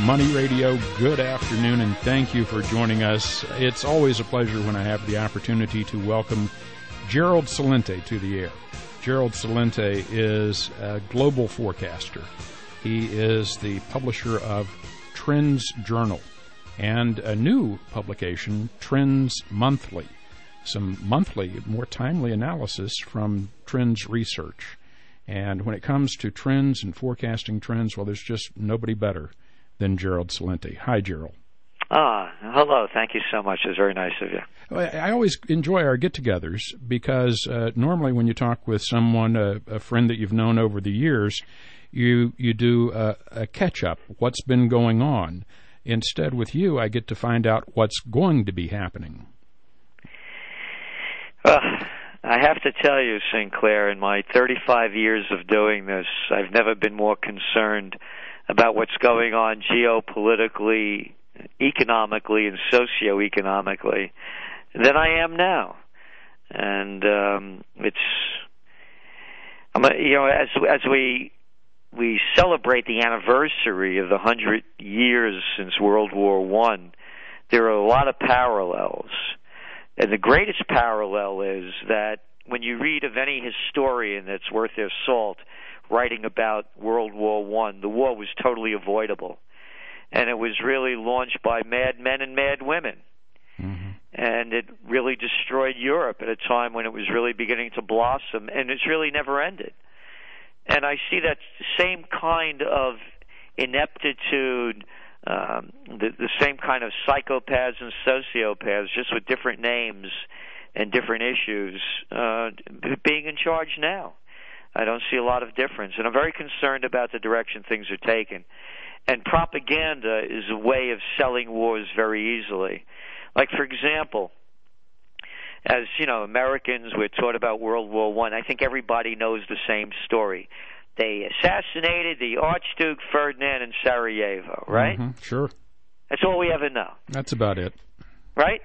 Money Radio. Good afternoon, and thank you for joining us. It's always a pleasure when I have the opportunity to welcome Gerald Celente to the air. Gerald Celente is a global forecaster. He is the publisher of TrendsJournal and a new publication, Trends Monthly. Some monthly, more timely analysis from Trends Research. And when it comes to trends and forecasting trends, well, there's just nobody better than Gerald Celente. Hi, Gerald. Hello. Thank you so much. It's very nice of you. I always enjoy our get-togethers because normally when you talk with someone, a friend that you've known over the years, you do a catch-up, what's been going on. Instead, with you, I get to find out what's going to be happening. I have to tell you, Sinclair, in my 35 years of doing this, I've never been more concerned about what's going on geopolitically, economically, and socioeconomically than I am now. And as we celebrate the anniversary of the 100 years since World War I, there are a lot of parallels. And the greatest parallel is that when you read of any historian that's worth their salt writing about World War I, the war was totally avoidable. And it was really launched by mad men and mad women. Mm-hmm. And it really destroyed Europe at a time when it was really beginning to blossom, and it's really never ended. And I see that same kind of ineptitude, the same kind of psychopaths and sociopaths, just with different names and different issues, being in charge now. I don't see a lot of difference, and I'm very concerned about the direction things are taking. And propaganda is a way of selling wars very easily. Like, for example, as you know, Americans, we're taught about World War I. I think everybody knows the same story. They assassinated the Archduke Ferdinand in Sarajevo, right? Mm-hmm, sure. That's all we ever know. That's about it. Right?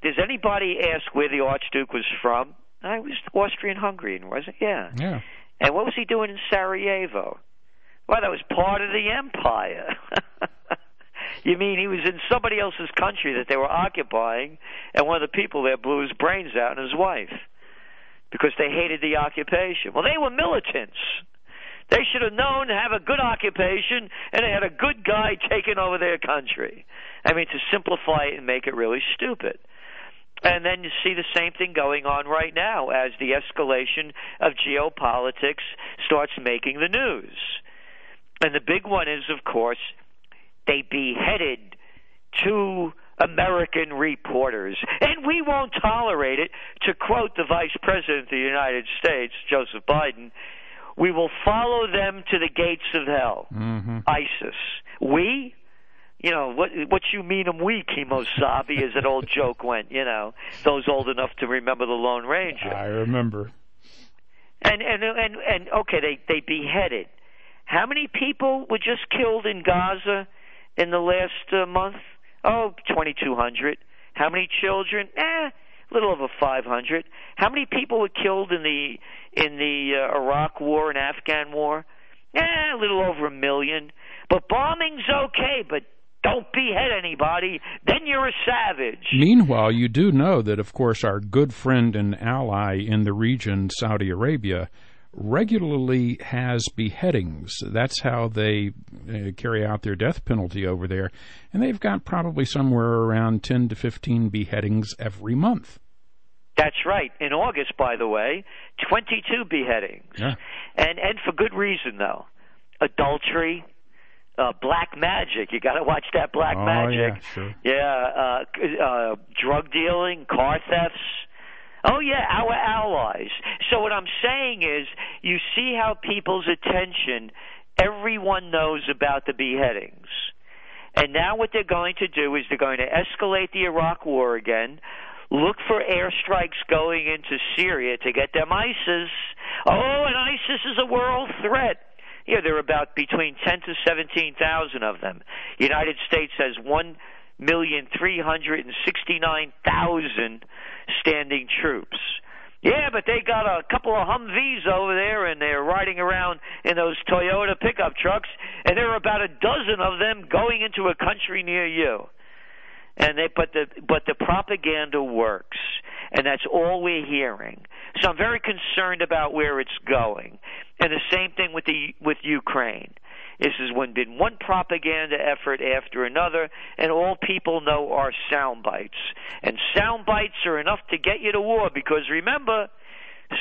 Does anybody ask where the Archduke was from? I was Austrian-Hungarian, wasn't it? Yeah. Yeah. And what was he doing in Sarajevo? Well, that was part of the empire. You mean he was in somebody else's country that they were occupying, and one of the people there blew his brains out and his wife because they hated the occupation. Well, they were militants. They should have known to have a good occupation, and they had a good guy taking over their country. I mean, to simplify it and make it really stupid. And then you see the same thing going on right now as the escalation of geopolitics starts making the news. And the big one is, of course, they beheaded 2 American reporters. And we won't tolerate it. To quote the Vice President of the United States, Joseph Biden, we will follow them to the gates of hell. Mm-hmm. ISIS. We? You know, what you mean we, Kimosabe, as that old joke went, you know, those old enough to remember the Lone Ranger. I remember. And okay, they beheaded. How many people were just killed in Gaza in the last month? 2,200. How many children? A little over 500. How many people were killed in the Iraq War and Afghan War? A little over 1 million. But bombing's okay, but don't behead anybody, then you're a savage. Meanwhile, you do know that, of course, our good friend and ally in the region, Saudi Arabia, regularly has beheadings. That's how they carry out their death penalty over there. And they've got probably somewhere around 10 to 15 beheadings every month. That's right. In August, by the way, 22 beheadings. Yeah. And for good reason, though. Adultery, black magic. You got to watch that black magic. Yeah, sure. Yeah, drug dealing, car thefts. Oh, yeah, our allies. So what I'm saying is you see how people's attention, everyone knows about the beheadings. And now what they're going to do is they're going to escalate the Iraq War again, look for airstrikes going into Syria to get them ISIS. Oh, and ISIS is a world threat. Yeah, there are about between 10 to 17,000 of them. The United States has 1,369,000 standing troops. Yeah, but they got a couple of Humvees over there, and they're riding around in those Toyota pickup trucks, and there are about a dozen of them going into a country near you. And but the propaganda works, and that's all we're hearing. So I'm very concerned about where it's going. And the same thing with Ukraine. This has been one propaganda effort after another, and all people know are sound bites. And sound bites are enough to get you to war, because remember,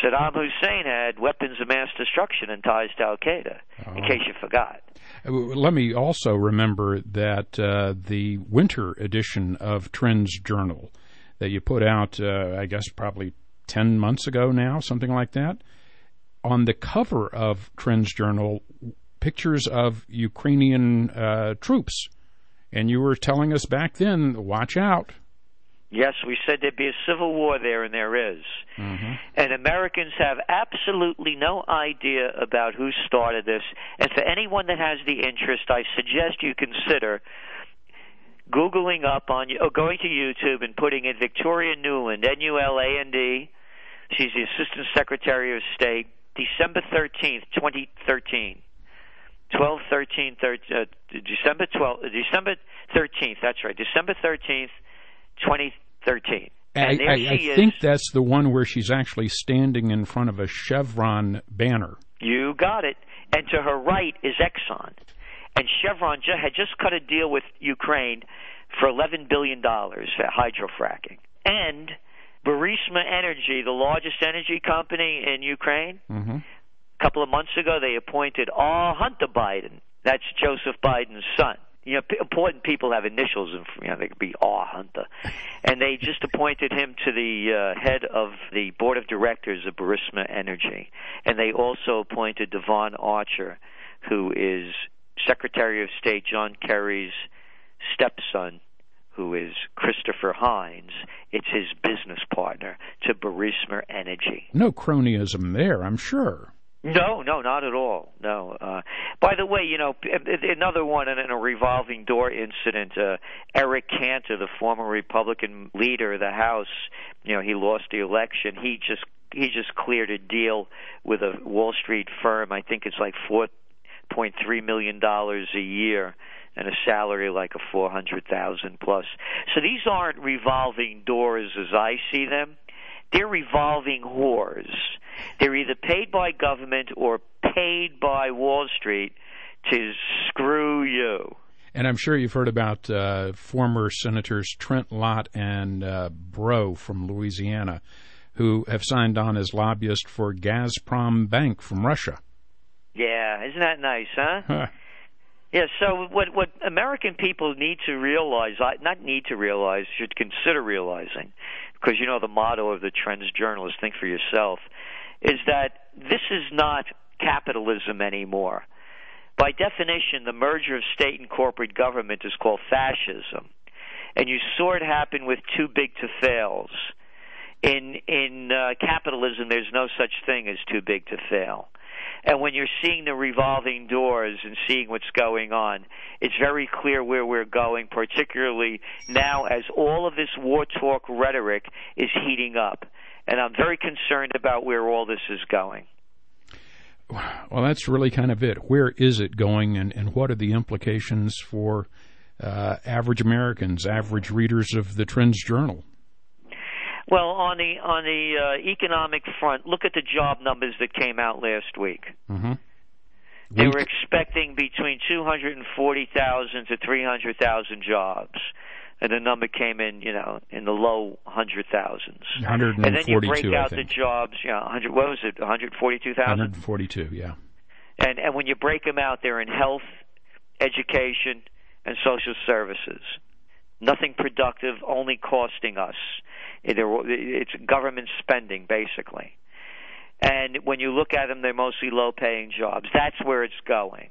Saddam Hussein had weapons of mass destruction and ties to Al-Qaeda, in case you forgot. Let me also remember that the winter edition of TrendsJournal that you put out, I guess probably 10 months ago now, something like that, on the cover of TrendsJournal, pictures of Ukrainian troops. And you were telling us back then, watch out. Yes, we said there'd be a civil war there, and there is. Mm-hmm. And Americans have absolutely no idea about who started this. And for anyone that has the interest, I suggest you consider Googling up or going to YouTube and putting in Victoria Nuland, Nuland. She's the Assistant Secretary of State, December 13th, 2013. December 13th, that's right, December 13th, 2013. And I think that's the one where she's actually standing in front of a Chevron banner. You got it. And to her right is Exxon. And Chevron had just cut a deal with Ukraine for $11 billion for hydrofracking. And Burisma Energy, the largest energy company in Ukraine, a couple of months ago they appointed Hunter Biden. That's Joseph Biden's son. You know, important people have initials, and they could be Hunter. And they just appointed him to the head of the board of directors of Burisma Energy. And they also appointed Devon Archer, who is Secretary of State John Kerry's stepson, who is Christopher Hines. It's his business partner to Burisma Energy. No cronyism there, I'm sure. No, not at all. No. By the way, another one in a revolving door incident. Eric Cantor, the former Republican leader of the House, he lost the election. He just cleared a deal with a Wall Street firm. I think it's like $4.3 million a year, and a salary like a $400,000 plus. So these aren't revolving doors as I see them. They're revolving whores. They're either paid by government or paid by Wall Street to screw you. And I'm sure you've heard about former Senators Trent Lott and Breaux from Louisiana, who have signed on as lobbyists for Gazprom Bank from Russia. Yeah, isn't that nice, huh? Yeah, so what American people need to realize, should consider realizing, because the motto of the TrendsJournal is think for yourself, is that this is not capitalism anymore. By definition, the merger of state and corporate government is called fascism. And you saw it happen with too big to fails. In capitalism, there's no such thing as too big to fail. And when you're seeing the revolving doors and seeing what's going on, it's very clear where we're going, particularly now as all of this war talk rhetoric is heating up. And I'm very concerned about where all this is going. Well, that's really kind of it. Where is it going, and what are the implications for average Americans, average readers of the TrendsJournal? Well, on the economic front, look at the job numbers that came out last week. Mm-hmm. They were expecting between 240,000 to 300,000 jobs, and the number came in, in the low 100,000s. 142, and then you break out the jobs, 100. What was it? 142,000. 142, yeah. And when you break them out, they're in health, education, and social services. Nothing productive, only costing us. It's government spending, basically. And when you look at them, they're mostly low-paying jobs. That's where it's going.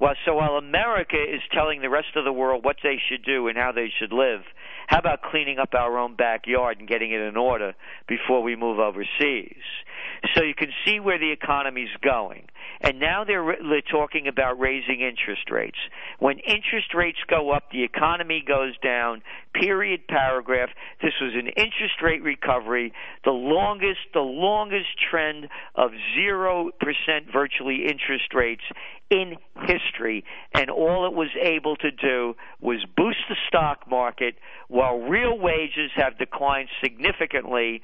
Well, so while America is telling the rest of the world what they should do and how they should live, how about cleaning up our own backyard and getting it in order before we move overseas? So you can see where the economy's going. And now they're talking about raising interest rates. When interest rates go up, the economy goes down, period, paragraph. This was an interest rate recovery, the longest trend of 0% virtually interest rates in history. And all it was able to do was boost the stock market while real wages have declined significantly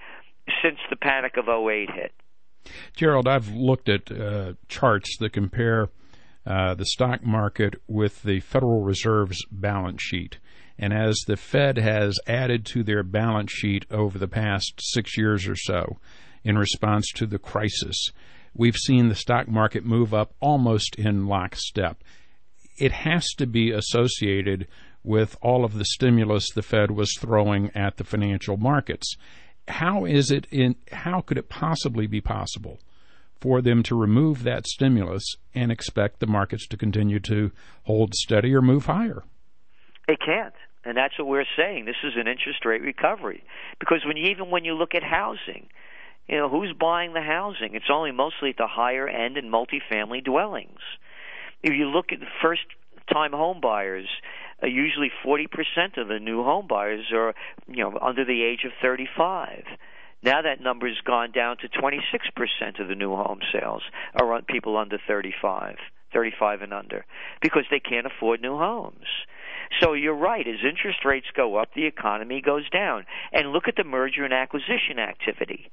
since the panic of '08 hit. Gerald, I've looked at charts that compare the stock market with the Federal Reserve's balance sheet. And as the Fed has added to their balance sheet over the past 6 years or so in response to the crisis, we've seen the stock market move up almost in lockstep. It has to be associated with all of the stimulus the Fed was throwing at the financial markets. How could it possibly be possible for them to remove that stimulus and expect the markets to continue to hold steady or move higher? It can't. And that's what we're saying. This is an interest rate recovery. Because when you look at housing, who's buying the housing? It's only mostly at the higher end in multifamily dwellings. If you look at the first-time home buyers, usually 40% of the new home buyers are, under the age of 35. Now that number's gone down to 26% of the new home sales are people under 35 and under, because they can't afford new homes. So you're right. As interest rates go up, the economy goes down. And look at the merger and acquisition activity.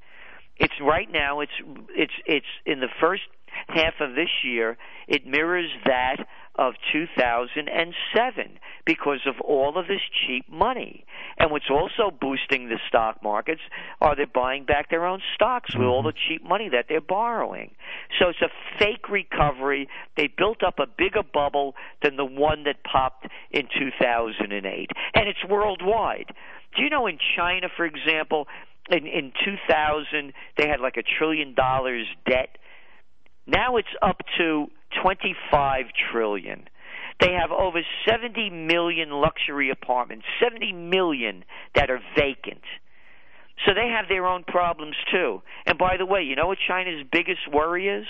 It's right now. It's in the first half of this year. It mirrors that of 2007 because of all of this cheap money. And what's also boosting the stock markets are they're buying back their own stocks with all the cheap money that they're borrowing. So it's a fake recovery. They built up a bigger bubble than the one that popped in 2008. And it's worldwide. Do you know in China, for example, in 2000, they had like $1 trillion debt. Now it's up to $25 trillion. They have over 70 million luxury apartments, 70 million that are vacant. So they have their own problems too. And by the way, you know what China's biggest worry is?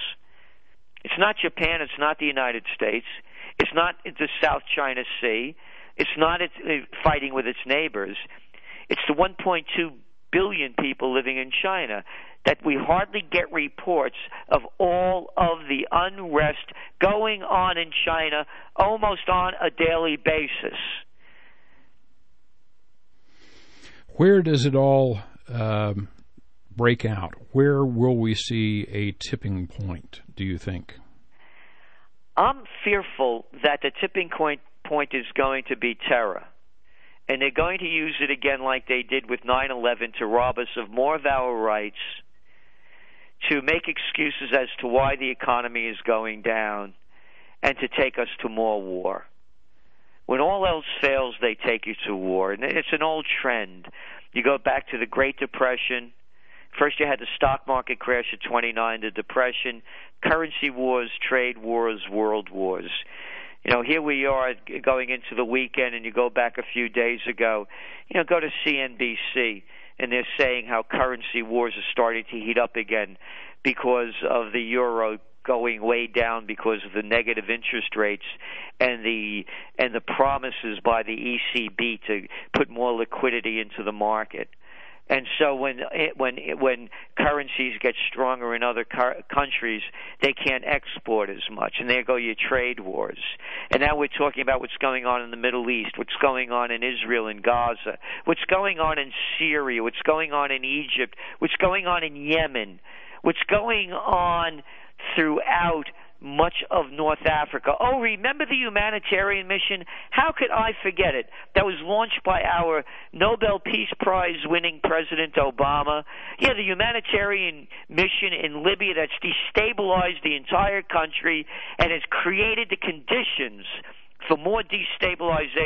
It's not Japan. It's not the United States. It's not the South China Sea. It's not fighting with its neighbors. It's the 1.2 billion people living in China that we hardly get reports of all of the unrest going on in China almost on a daily basis. Where does it all break out? Where will we see a tipping point, do you think? I'm fearful that the tipping point is going to be terror. And they're going to use it again like they did with 9/11 to rob us of more of our rights, to make excuses as to why the economy is going down, and to take us to more war. When all else fails, they take you to war. And it's an old trend. You go back to the Great Depression. First you had the stock market crash of 29, the Depression, currency wars, trade wars, world wars. Here we are going into the weekend, and you go back a few days ago, go to CNBC, and they're saying how currency wars are starting to heat up again because of the euro going way down because of the negative interest rates and the promises by the ECB to put more liquidity into the market. And so when currencies get stronger in other countries, they can't export as much, and there go your trade wars. And now we're talking about what's going on in the Middle East, what's going on in Israel and Gaza, what's going on in Syria, what's going on in Egypt, what's going on in Yemen, what's going on throughout much of North Africa. Oh, remember the humanitarian mission? How could I forget it? That was launched by our Nobel Peace Prize winning President Obama. Yeah, the humanitarian mission in Libya that's destabilized the entire country and has created the conditions for more destabilization